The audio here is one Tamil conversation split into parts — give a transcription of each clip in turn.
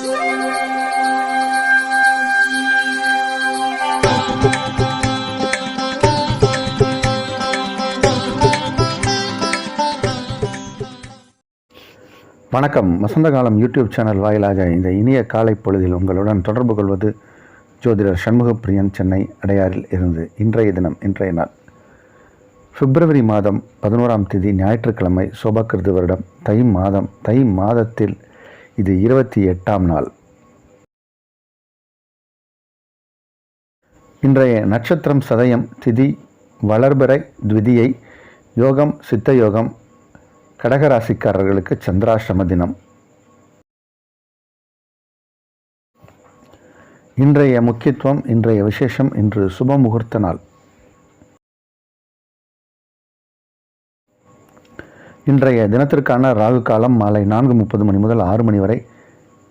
வணக்கம். வசந்த காலம் யூடியூப் சேனல் வாயிலாக இந்த இனிய காலை பொழுதில் உங்களுடன் தொடர்பு கொள்வது ஜோதிடர் சண்முகப்பிரியன், சென்னை அடையாறில் இருந்து. இன்றைய நாள் பிப்ரவரி மாதம் 11ஆம் தேதி ஞாயிற்றுக்கிழமை, சோபகிருது வருடம் தை மாதத்தில் இது 28ஆம் நாள். இன்றைய நட்சத்திரம் சதயம், திதி வளர்பிறை த்விதியை, யோகம் சித்த யோகம். கடகராசிக்காரர்களுக்கு சந்திராஷ்டம தினம். இன்றைய முக்கியத்துவம், இன்றைய விசேஷம், இன்று சுப முகூர்த்த நாள். இன்றைய தினத்திற்கான ராகு காலம் மாலை 4:30 மணி முதல் 6 மணி வரை,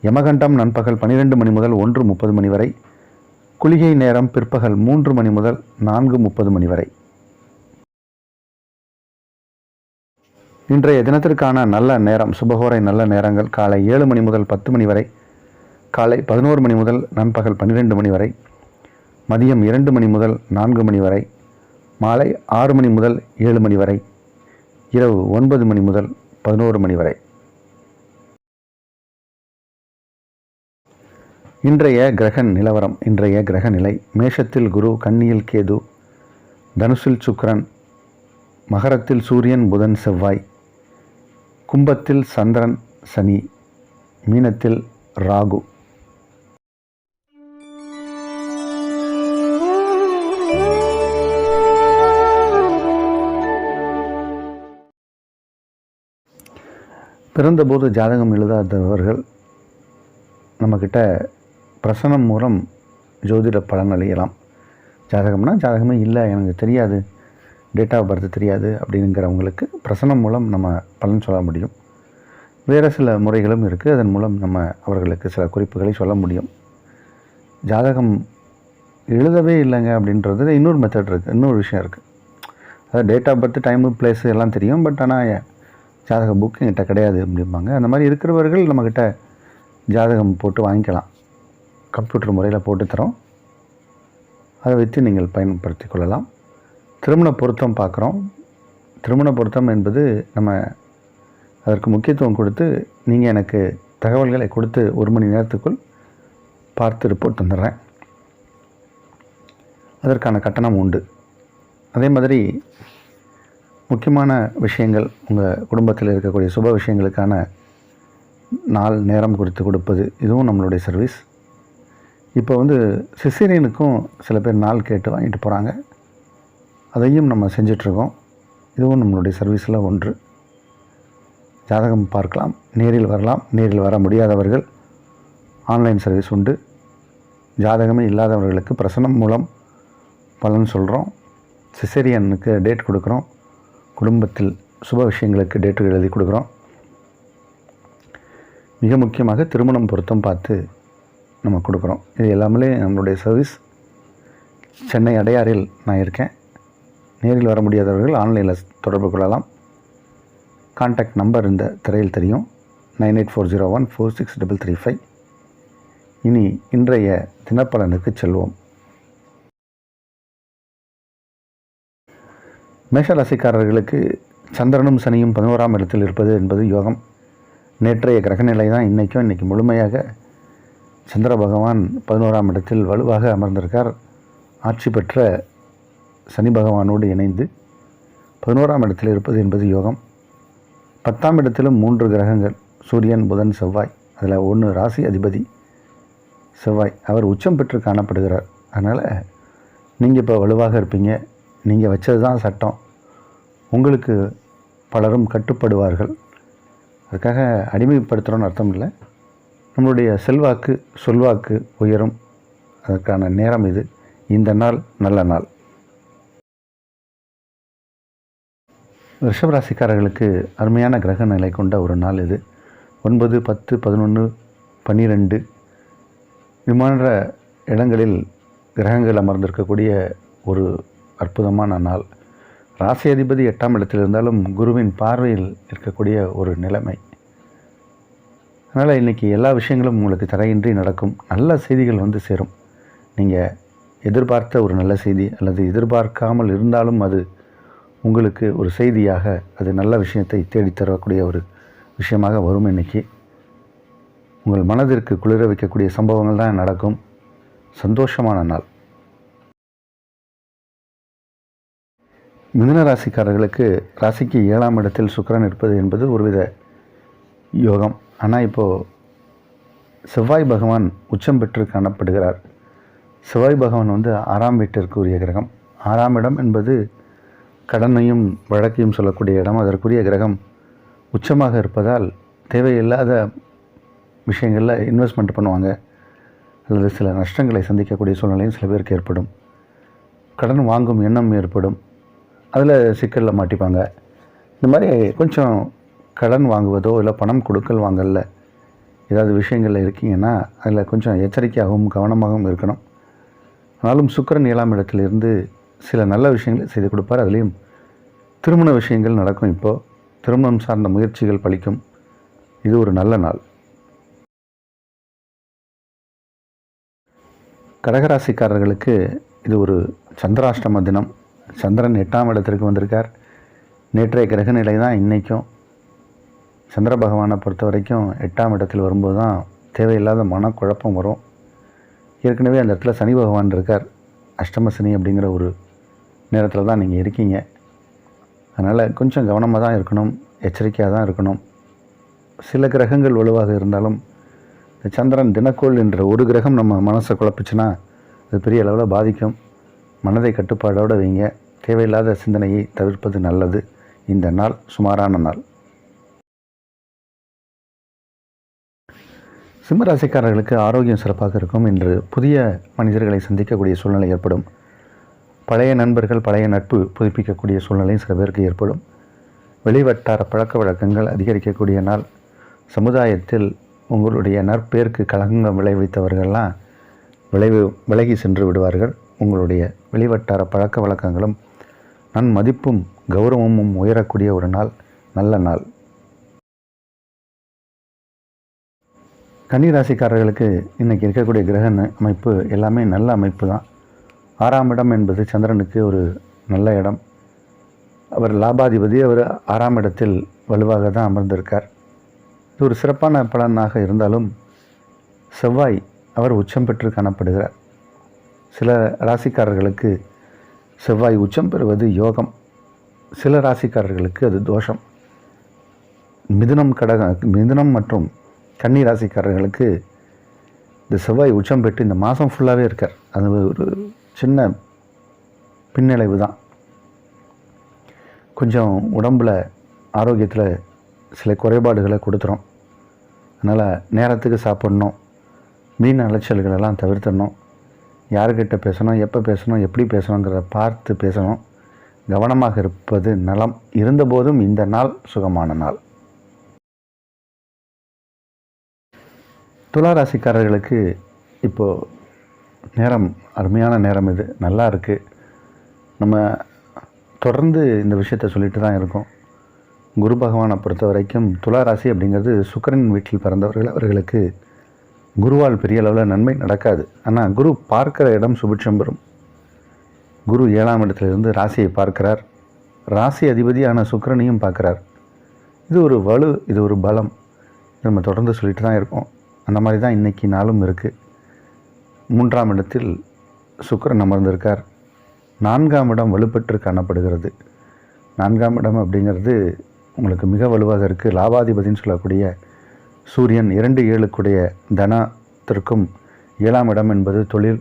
யமகண்டம் நண்பகல் 12 மணி முதல் 1:30 மணி வரை, குளிகை நேரம் பிற்பகல் 3 மணி முதல் 4:30 மணி வரை. இன்றைய தினத்திற்கான நல்ல நேரம், சுபகோரை நல்ல நேரங்கள் காலை 7 மணி முதல் 10 மணி வரை, காலை 11 மணி முதல் நண்பகல் 12 மணி வரை, மதியம் 2 மணி முதல் 4 மணி வரை, மாலை 6 மணி முதல் 7 மணி வரை, இரவு 9 மணி முதல் 11 மணி வரை. இன்றைய கிரக நிலவரம். இன்றைய கிரக நிலை: மேஷத்தில் குரு, கன்னியில் கேது, தனுசில் சுக்கிரன், மகரத்தில் சூரியன் புதன் செவ்வாய், கும்பத்தில் சந்திரன் சனி, மீனத்தில் ராகு. பிறந்தபோது ஜாதகம் எழுதாதவர்கள் நம்மக்கிட்ட பிரசனம் மூலம் ஜோதிட பலன் அளிக்கலாம். ஜாதகமே இல்லை, எனக்கு தெரியாது, டேட் ஆஃப் பர்த் தெரியாது அப்படிங்கிறவங்களுக்கு பிரசனம் மூலம் நம்ம பலன் சொல்ல முடியும். வேறு சில முறைகளும் இருக்குது, அதன் மூலம் நம்ம அவர்களுக்கு சில குறிப்புகளை சொல்ல முடியும். ஜாதகம் எழுதவே இல்லைங்க அப்படின்றது இன்னொரு மெத்தட் இருக்குது, இன்னொரு விஷயம் இருக்குது. அதாவது date of birth, time, place எல்லாம் தெரியும், பட் ஆனால் ஜாதக புக்கு என்கிட்ட கிடையாது அப்படிம்பாங்க. அந்த மாதிரி இருக்கிறவர்கள் நம்மக்கிட்ட ஜாதகம் போட்டு வாங்கிக்கலாம். கம்ப்யூட்டர் முறையில் போட்டு தரோம், அதை வைத்து நீங்கள் பயன்படுத்தி கொள்ளலாம். திருமண பொருத்தம் பார்க்குறோம். திருமண பொருத்தம் என்பது நம்ம அதற்கு முக்கியத்துவம் கொடுத்து, நீங்கள் எனக்கு தகவல்களை கொடுத்து 1 மணி நேரத்துக்குள் பார்த்து ரிப்போர்ட் தந்துடுறேன். அதற்கான கட்டணம் உண்டு. அதே மாதிரி முக்கியமான விஷயங்கள், உங்கள் குடும்பத்தில் இருக்கக்கூடிய சுப விஷயங்களுக்கான நாள் நேரம் குறித்து கொடுப்பது, இதுவும் நம்மளுடைய சர்வீஸ். இப்போ சிசேரியனுக்கும் சில பேர் நாள் கேட்டு வாங்கிட்டு போகிறாங்க, அதையும் நம்ம செஞ்சிட்ருக்கோம். இதுவும் நம்மளுடைய சர்வீஸில் ஒன்று. ஜாதகம் பார்க்கலாம், நேரில் வரலாம். நேரில் வர முடியாதவர்கள் ஆன்லைன் சர்வீஸ் உண்டு. ஜாதகமே இல்லாதவர்களுக்கு பிரசனம் மூலம் பலன் சொல்கிறோம். சிசேரியனுக்கு டேட் கொடுக்குறோம். குடும்பத்தில் சுப விஷயங்களுக்கு டேட்டு எழுதி கொடுக்குறோம். மிக முக்கியமாக திருமணம் பொருத்தம் பார்த்து நம்ம கொடுக்குறோம். இது எல்லாமே நம்மளுடைய சர்வீஸ். சென்னை அடையாறில் நான் இருக்கேன். நேரில் வர முடியாதவர்கள் ஆன்லைனில் தொடர்பு கொள்ளலாம். கான்டாக்ட் நம்பர் இந்த திரையில் தெரியும், 9840146335. இனி இன்றைய தினப்பலனுக்கு செல்வோம். மேஷராசிக்காரர்களுக்கு சந்திரனும் சனியும் 11ஆம் இடத்தில் இருப்பது என்பது யோகம். நேற்றைய கிரகநிலை தான் இன்றைக்கி முழுமையாக சந்திர பகவான் 11ஆம் இடத்தில் வலுவாக அமர்ந்திருக்கார். ஆட்சி பெற்ற சனி பகவானோடு இணைந்து 11ஆம் இடத்தில் இருப்பது என்பது யோகம். 10ஆம் இடத்திலும் 3 கிரகங்கள், சூரியன் புதன் செவ்வாய். அதில் 1 ராசி அதிபதி செவ்வாய், அவர் உச்சம் பெற்று காணப்படுகிறார். அதனால் நீங்கள் இப்போ வலுவாக இருப்பீங்க. நீங்கள் வச்சது தான் சட்டம். உங்களுக்கு பலரும் கட்டுப்படுவார்கள். அதுக்காக அடிமைப்படுத்துகிறோன்னு அர்த்தம் இல்லை. நம்மளுடைய செல்வாக்கு சொல்வாக்கு உயரும். அதற்கான நேரம் இது. இந்த நாள் நல்ல நாள். ரிஷபராசிக்காரர்களுக்கு அருமையான கிரக நிலை கொண்ட ஒரு நாள் இது. 9, 10, 11, 12 விமான இடங்களில் கிரகங்கள் அமர்ந்திருக்கக்கூடிய ஒரு அற்புதமான நாள். ராசி அதிபதி 8ஆம் இடத்தில் இருந்தாலும் குருவின் பார்வையில் இருக்கக்கூடிய ஒரு நிலைமை. அதனால் இன்றைக்கி எல்லா விஷயங்களும் உங்களுக்கு தடையின்றி நடக்கும். நல்ல செய்திகள் வந்து சேரும். நீங்கள் எதிர்பார்த்த ஒரு நல்ல செய்தி அல்லது எதிர்பார்க்காமல் இருந்தாலும் அது உங்களுக்கு ஒரு செய்தியாக அது நல்ல விஷயத்தை தேடித்தரக்கூடிய ஒரு விஷயமாக வரும். இன்றைக்கி உங்கள் மனதிற்கு குளிர வைக்கக்கூடிய சம்பவங்கள் தான் நடக்கும். சந்தோஷமான நாள். மிதுன ராசிக்காரர்களுக்கு ராசிக்கு 7ஆம் இடத்தில் சுக்கிரன் இருப்பது என்பது ஒருவித யோகம். ஆனால் இப்போது செவ்வாய் பகவான் உச்சம் பெற்று காணப்படுகிறார். செவ்வாய் பகவான் வந்து 6ஆம் வீட்டிற்கு உரிய கிரகம். 6ஆம் இடம் என்பது கடனையும் வழக்கையும் சொல்லக்கூடிய இடம். அதற்குரிய கிரகம் உச்சமாக இருப்பதால் தேவையில்லாத விஷயங்களில் இன்வெஸ்ட்மெண்ட் பண்ணுவாங்க அல்லது சில நஷ்டங்களை சந்திக்கக்கூடிய சூழ்நிலையும் சில பேருக்கு ஏற்படும். கடன் வாங்கும் எண்ணம் ஏற்படும். அதில் சிக்கலில் மாட்டிப்பாங்க. இந்த மாதிரி கொஞ்சம் கடன் வாங்குவதோ இல்லை பணம் கொடுக்கல் வாங்கல ஏதாவது விஷயங்களில் இருக்கீங்கன்னா அதில் கொஞ்சம் எச்சரிக்கையாகவும் கவனமாகவும் இருக்கணும். ஆனாலும் சுக்கிரன் 7ஆம் இடத்திலிருந்து சில நல்ல விஷயங்களை செய்து கொடுப்பார். அதுலேயும் திருமண விஷயங்கள் நடக்கும். இப்போது திருமணம் சார்ந்த முயற்சிகள் பலிக்கும். இது ஒரு நல்ல நாள். கடகராசிக்காரர்களுக்கு இது ஒரு சந்திராஷ்டம தினம். சந்திரன் 8ஆம் இடத்திற்கு வந்திருக்கார். நேற்றைய கிரக நிலை தான் இன்றைக்கும். சந்திர பகவானை பொறுத்த வரைக்கும் 8ஆம் இடத்தில் வரும்போது தான் தேவையில்லாத மனக்குழப்பம் வரும். ஏற்கனவே அந்த இடத்துல சனி பகவான் இருக்கார். அஷ்டம சனி அப்படிங்கிற ஒரு நேரத்தில் தான் நீங்கள் இருக்கீங்க. அதனால் கொஞ்சம் கவனமாக தான் இருக்கணும், எச்சரிக்கையாக தான் இருக்கணும். சில கிரகங்கள் வலுவாக இருந்தாலும் சந்திரன் தினக்கோள் என்ற ஒரு கிரகம் நம்ம மனசை குழப்பிச்சுன்னா அது பெரிய அளவில் பாதிக்கும். மனதை கட்டுப்பாடோடு வைங்க. தேவையில்லாத சிந்தனையை தவிர்ப்பது நல்லது. இந்த நாள் சுமாரான நாள். சிம்மராசிக்காரர்களுக்கு ஆரோக்கியம் சிறப்பாக இருக்கும். இன்று புதிய மனிதர்களை சந்திக்கக்கூடிய சூழ்நிலை ஏற்படும். பழைய நண்பர்கள், பழைய நட்பு புதுப்பிக்கக்கூடிய சூழ்நிலை சில பேருக்கு ஏற்படும். வெளிவட்டார பழக்க வழக்கங்கள் அதிகரிக்கக்கூடிய நாள். சமுதாயத்தில் உங்களுடைய நற்பேருக்கு களங்கம் விளைவித்தவர்கள்லாம் விலகி சென்று விடுவார்கள். உங்களுடைய வெளிவட்டார பழக்க வழக்கங்களும் நன்மதிப்பும் கௌரவமும் உயரக்கூடிய ஒரு நாள், நல்ல நாள். கன்னிராசிக்காரர்களுக்கு இன்றைக்கி இருக்கக்கூடிய கிரக அமைப்பு எல்லாமே நல்ல அமைப்பு தான். 6ஆம் இடம் என்பது சந்திரனுக்கு ஒரு நல்ல இடம். அவர் லாபாதிபதி. அவர் 6ஆம் இடத்தில் வலுவாக தான் அமர்ந்திருக்கார். இது ஒரு சிறப்பான பலனாக இருந்தாலும் செவ்வாய் அவர் உச்சம் பெற்று காணப்படுகிறார். சில ராசிக்காரர்களுக்கு செவ்வாய் உச்சம் பெறுவது யோகம். சில ராசிக்காரர்களுக்கு அது தோஷம். மிதுனம் மற்றும் கன்னி ராசிக்காரர்களுக்கு இந்த செவ்வாய் உச்சம் பெற்று இந்த மாதம் ஃபுல்லாகவே இருக்கார். அது ஒரு சின்ன பின்னடைவு தான். கொஞ்சம் உடம்பில் ஆரோக்கியத்தில் சில குறைபாடுகளை கொடுத்துரும். அதனால் நேரத்துக்கு சாப்பிடணும், வீண் அலைச்சல்களெல்லாம் தவிர்த்துடணும். யார்கிட்ட பேசணும், எப்போ பேசணும், எப்படி பேசணுங்கிறத பார்த்து பேசணும். கவனமாக இருப்பது நலம். இருந்தபோதும் இந்த நாள் சுகமான நாள். துளாராசிக்காரர்களுக்கு இப்போது நேரம் அருமையான நேரம். இது நல்லா இருக்குது. நம்ம தொடர்ந்து இந்த விஷயத்தை சொல்லிட்டு தான் இருக்கோம். குரு பகவானை பொறுத்த வரைக்கும் துளாராசி அப்படிங்கிறது சுக்கிரன் வீட்டில் பிறந்தவர்கள். அவர்களுக்கு குருவால் பெரிய அளவில் நன்மை நடக்காது. ஆனால் குரு பார்க்கிற இடம் சுபிட்சம் பெறும். குரு 7ஆம் இடத்திலிருந்து ராசியை பார்க்கிறார். ராசி அதிபதியான சுக்கிரனையும் பார்க்குறார். இது ஒரு வலு, இது ஒரு பலம். நம்ம தொடர்ந்து சொல்லிட்டு தான் இருக்கோம். அந்த மாதிரி தான் இன்றைக்கி நாளும் இருக்குது. 3ஆம் இடத்தில் சுக்கிரன் அமர்ந்திருக்கார். 4ஆம் இடம் வலுப்பெற்று காணப்படுகிறது. 4ஆம் இடம் அப்படிங்கிறது உங்களுக்கு மிக வலுவாக இருக்குது. லாபாதிபதின்னு சொல்லக்கூடிய சூரியன் 2-7 தனத்திற்கும் 7ஆம் இடம் என்பது தொழில்,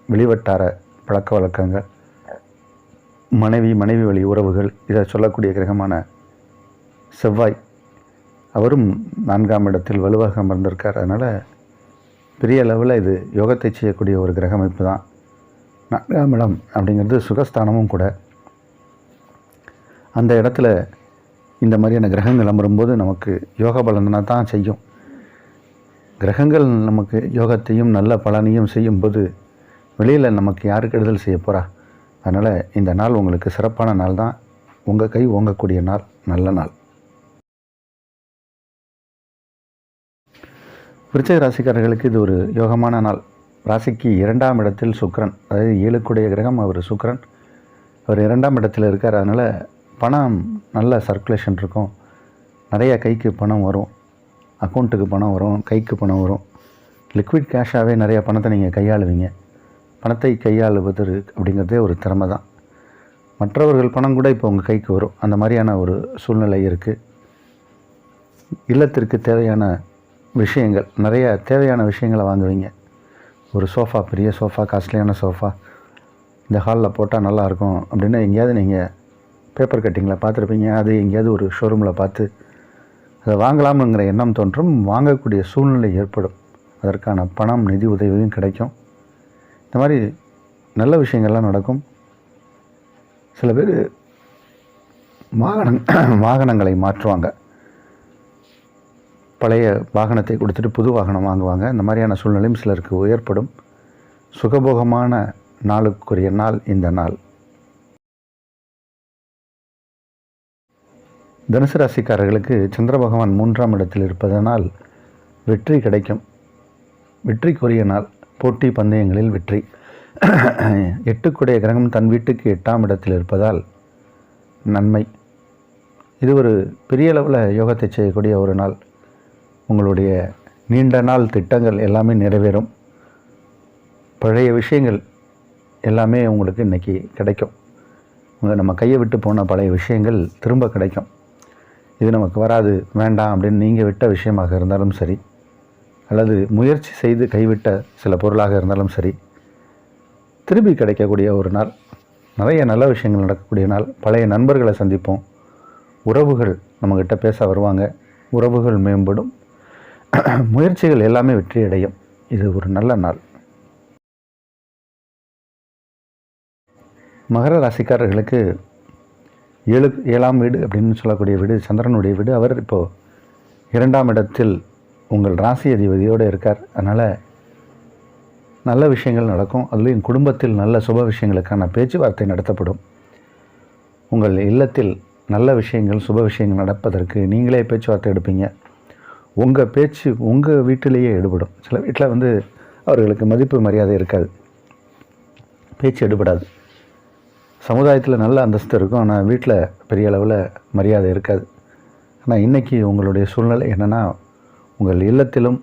வெளிவட்டார பழக்க வழக்கங்கள், மனைவி வழி உறவுகள், இதை சொல்லக்கூடிய கிரகமான செவ்வாய் அவரும் 4ஆம் இடத்தில் வலுவாக அமர்ந்திருக்கார். அதனால் பெரிய அளவில் இது யோகத்தை செய்யக்கூடிய ஒரு கிரக அமைப்பு தான். 4ஆம் இடம் அப்படிங்கிறது சுகஸ்தானமும் கூட. அந்த இடத்துல இந்த மாதிரியான கிரகங்கள் அமரும்போது நமக்கு யோக பலனை தான் செய்யும். கிரகங்கள் நமக்கு யோகத்தையும் நல்ல பலனையும் செய்யும்போது வெளியில் நமக்கு யார் கெடுதல் செய்ய போகிறா? அதனால் இந்த நாள் உங்களுக்கு சிறப்பான நாள் தான். உங்கள் கை ஓங்கக்கூடிய நாள், நல்ல நாள். விருச்சிக ராசிக்காரர்களுக்கு இது ஒரு யோகமான நாள். ராசிக்கு 2ஆம் இடத்தில் சுக்கிரன், அதாவது 7க்குடைய கிரகம் அவர் சுக்கிரன், அவர் 2ஆம் இடத்தில் இருக்கார். அதனால் பணம் நல்ல சர்க்குலேஷன் இருக்கும், நிறைய கைக்கு பணம் வரும், அக்கௌண்ட்டுக்கு பணம் வரும், கைக்கு பணம் வரும். லிக்விட் கேஷாகவே நிறைய பணத்தை நீங்கள் கையாளுவீங்க. பணத்தை கையாளுவது அப்படிங்கிறதே ஒரு திறமை தான். மற்றவர்கள் பணம் கூட இப்போ உங்கள் கைக்கு வரும், அந்த மாதிரியான ஒரு சூழ்நிலை இருக்குது. இல்லத்திற்கு தேவையான விஷயங்கள், நிறைய தேவையான விஷயங்களை வாங்குவீங்க. ஒரு சோஃபா, பெரிய சோஃபா, காஸ்ட்லியான சோஃபா இந்த ஹாலில் போட்டால் நல்லாயிருக்கும் அப்படின்னு எங்கேயாவது நீங்கள் பேப்பர் கட்டிங்கில் பார்த்துருப்பீங்க. அது எங்கேயாவது ஒரு ஷோரூமில் பார்த்து அதை வாங்கலாமுங்கிற எண்ணம் தோன்றும், வாங்கக்கூடிய சூழ்நிலை ஏற்படும். அதற்கான பணம், நிதி உதவியும் கிடைக்கும். இந்த மாதிரி நல்ல விஷயங்கள்லாம் நடக்கும். சில பேர் வாகனங்களை மாற்றுவாங்க. பழைய வாகனத்தை கொடுத்துட்டு புது வாகனம் வாங்குவாங்க. இந்த மாதிரியான சூழ்நிலையும் சிலருக்கு ஏற்படும். சுகபோகமான நாளுக்குரிய நாள் இந்த நாள். தனுசு ராசிக்காரர்களுக்கு சந்திர பகவான் 3ஆம் இடத்தில் இருப்பதனால் வெற்றி கிடைக்கும். வெற்றிக்குரிய நாள். போட்டி பந்தயங்களில் வெற்றி. 8க்குடைய கிரகம் தன் வீட்டுக்கு 8ஆம் இடத்தில் இருப்பதால் நன்மை. இது ஒரு பெரிய அளவில் யோகத்தை செய்யக்கூடிய ஒரு நாள். உங்களுடைய நீண்ட நாள் திட்டங்கள் எல்லாமே நிறைவேறும். பழைய விஷயங்கள் எல்லாமே உங்களுக்கு இன்றைக்கி கிடைக்கும். நம்ம கையை விட்டு போன பழைய விஷயங்கள் திரும்ப கிடைக்கும். இது நமக்கு வராது, வேண்டாம் அப்படின்னு நீங்கள் விட்ட விஷயமாக இருந்தாலும் சரி, அல்லது முயற்சி செய்து கைவிட்ட சில பொருளாக இருந்தாலும் சரி, திரும்பி கிடைக்கக்கூடிய ஒரு நாள். நிறைய நல்ல விஷயங்கள் நடக்கக்கூடிய நாள். பழைய நண்பர்களை சந்திப்போம். உறவுகள் நம்மக்கிட்ட பேச வருவாங்க. உறவுகள் மேம்படும். முயற்சிகள் எல்லாமே வெற்றி அடையும். இது ஒரு நல்ல நாள். மகர ராசிக்காரர்களுக்கு 7ஆம் வீடு அப்படின்னு சொல்லக்கூடிய வீடு சந்திரனுடைய வீடு. அவர் இப்போது 2ஆம் இடத்தில் உங்கள் ராசி அதிபதியோடு இருக்கார். அதனால் நல்ல விஷயங்கள் நடக்கும். அதுலேயும் குடும்பத்தில் நல்ல சுப விஷயங்களுக்கான பேச்சுவார்த்தை நடத்தப்படும். உங்கள் இல்லத்தில் நல்ல விஷயங்கள், சுப விஷயங்கள் நடப்பதற்கு நீங்களே பேச்சுவார்த்தை எடுப்பீங்க. உங்கள் பேச்சு உங்கள் வீட்டிலேயே எடுபடும். சில வீட்டில் அவர்களுக்கு மதிப்பு மரியாதை இருக்காது, பேச்சு எடுபடாது. சமுதாயத்தில் நல்ல அந்தஸ்து இருக்கும், ஆனால் வீட்டில் பெரிய அளவில் மரியாதை இருக்காது. ஆனால் இன்றைக்கி உங்களுடைய சூழ்நிலை என்னென்னா, உங்கள் இல்லத்திலும்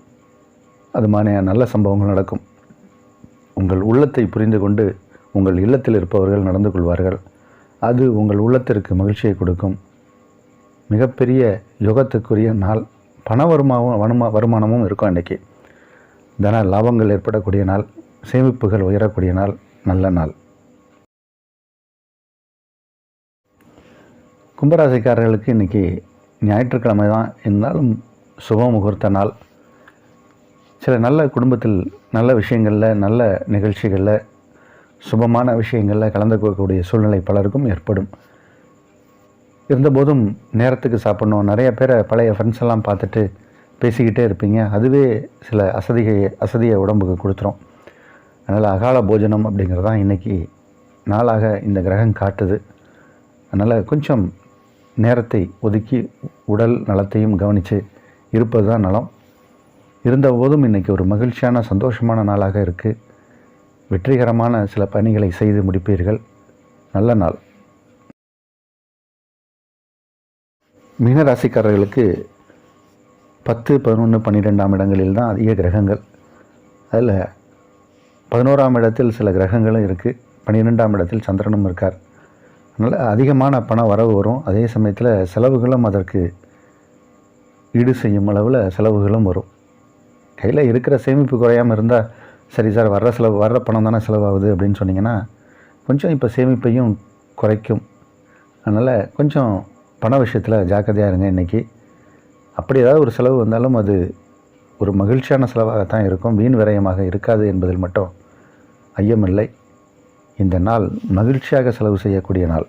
அது மாதிரியான நல்ல சம்பவங்கள் நடக்கும். உங்கள் உள்ளத்தை புரிந்து கொண்டு உங்கள் இல்லத்தில் இருப்பவர்கள் நடந்து கொள்வார்கள். அது உங்கள் உள்ளத்திற்கு மகிழ்ச்சியை கொடுக்கும். மிகப்பெரிய யோகத்துக்குரிய நாள். பண வருமானமும் இருக்கும். இன்றைக்கி தன லாபங்கள் ஏற்படக்கூடிய நாள். சேமிப்புகள் உயரக்கூடிய நாள். நல்ல நாள். கும்பராசிக்காரர்களுக்கு இன்றைக்கி ஞாயிற்றுக்கிழமை தான் இருந்தாலும் சுப முகூர்த்த நாள். சில நல்ல குடும்பத்தில் நல்ல விஷயங்களில், நல்ல நிகழ்ச்சிகளில், சுபமான விஷயங்களில் கலந்துக்கக்கூடிய சூழ்நிலை பலருக்கும் ஏற்படும். இருந்தபோதும் நேரத்துக்கு சாப்பிட்ணும். நிறைய பேரை பழைய ஃப்ரெண்ட்ஸ் எல்லாம் பார்த்துட்டு பேசிக்கிட்டே இருப்பீங்க. அதுவே சில அசதியை உடம்புக்கு கொடுத்துரும். அதனால் அகால போஜனம் அப்படிங்கிறது தான் இன்றைக்கி நாளாக இந்த கிரகம் காட்டுது. அதனால் கொஞ்சம் நேரத்தை ஒதுக்கி உடல் நலத்தையும் கவனித்து இருப்பது தான் நலம். இருந்தபோதும் இன்றைக்கி ஒரு மகிழ்ச்சியான சந்தோஷமான நாளாக இருக்குது. வெற்றிகரமான சில பணிகளை செய்து முடிப்பீர்கள். நல்ல நாள். மீனராசிக்காரர்களுக்கு 10, 11, 12ஆம் இடங்களில் தான் அதிக கிரகங்கள். அதில் 11ஆம் இடத்தில் சில கிரகங்களும் இருக்குது. 12ஆம் இடத்தில் சந்திரனும் இருக்கார். அதனால் அதிகமான பண வரவு வரும். அதே சமயத்தில் செலவுகளும் அதற்கு ஈடு செய்யும் அளவில் செலவுகளும் வரும். கையில் இருக்கிற சேமிப்பு குறையாமல் இருந்தால், சரி சார் வர்ற பணம் தானே செலவாகுது அப்படின்னு சொன்னிங்கன்னா கொஞ்சம் இப்போ சேமிப்பையும் குறைக்கும். அதனால் கொஞ்சம் பண விஷயத்தில் ஜாக்கிரதையாக இருங்க. இன்றைக்கி அப்படி ஏதாவது ஒரு செலவு வந்தாலும் அது ஒரு மகிழ்ச்சியான செலவாகத்தான் இருக்கும். வீண் விரயமாக இருக்காது என்பதில் மட்டும் ஐயமில்லை. இந்த நாள் மகிழ்ச்சியாக செலவு செய்யக்கூடிய நாள்.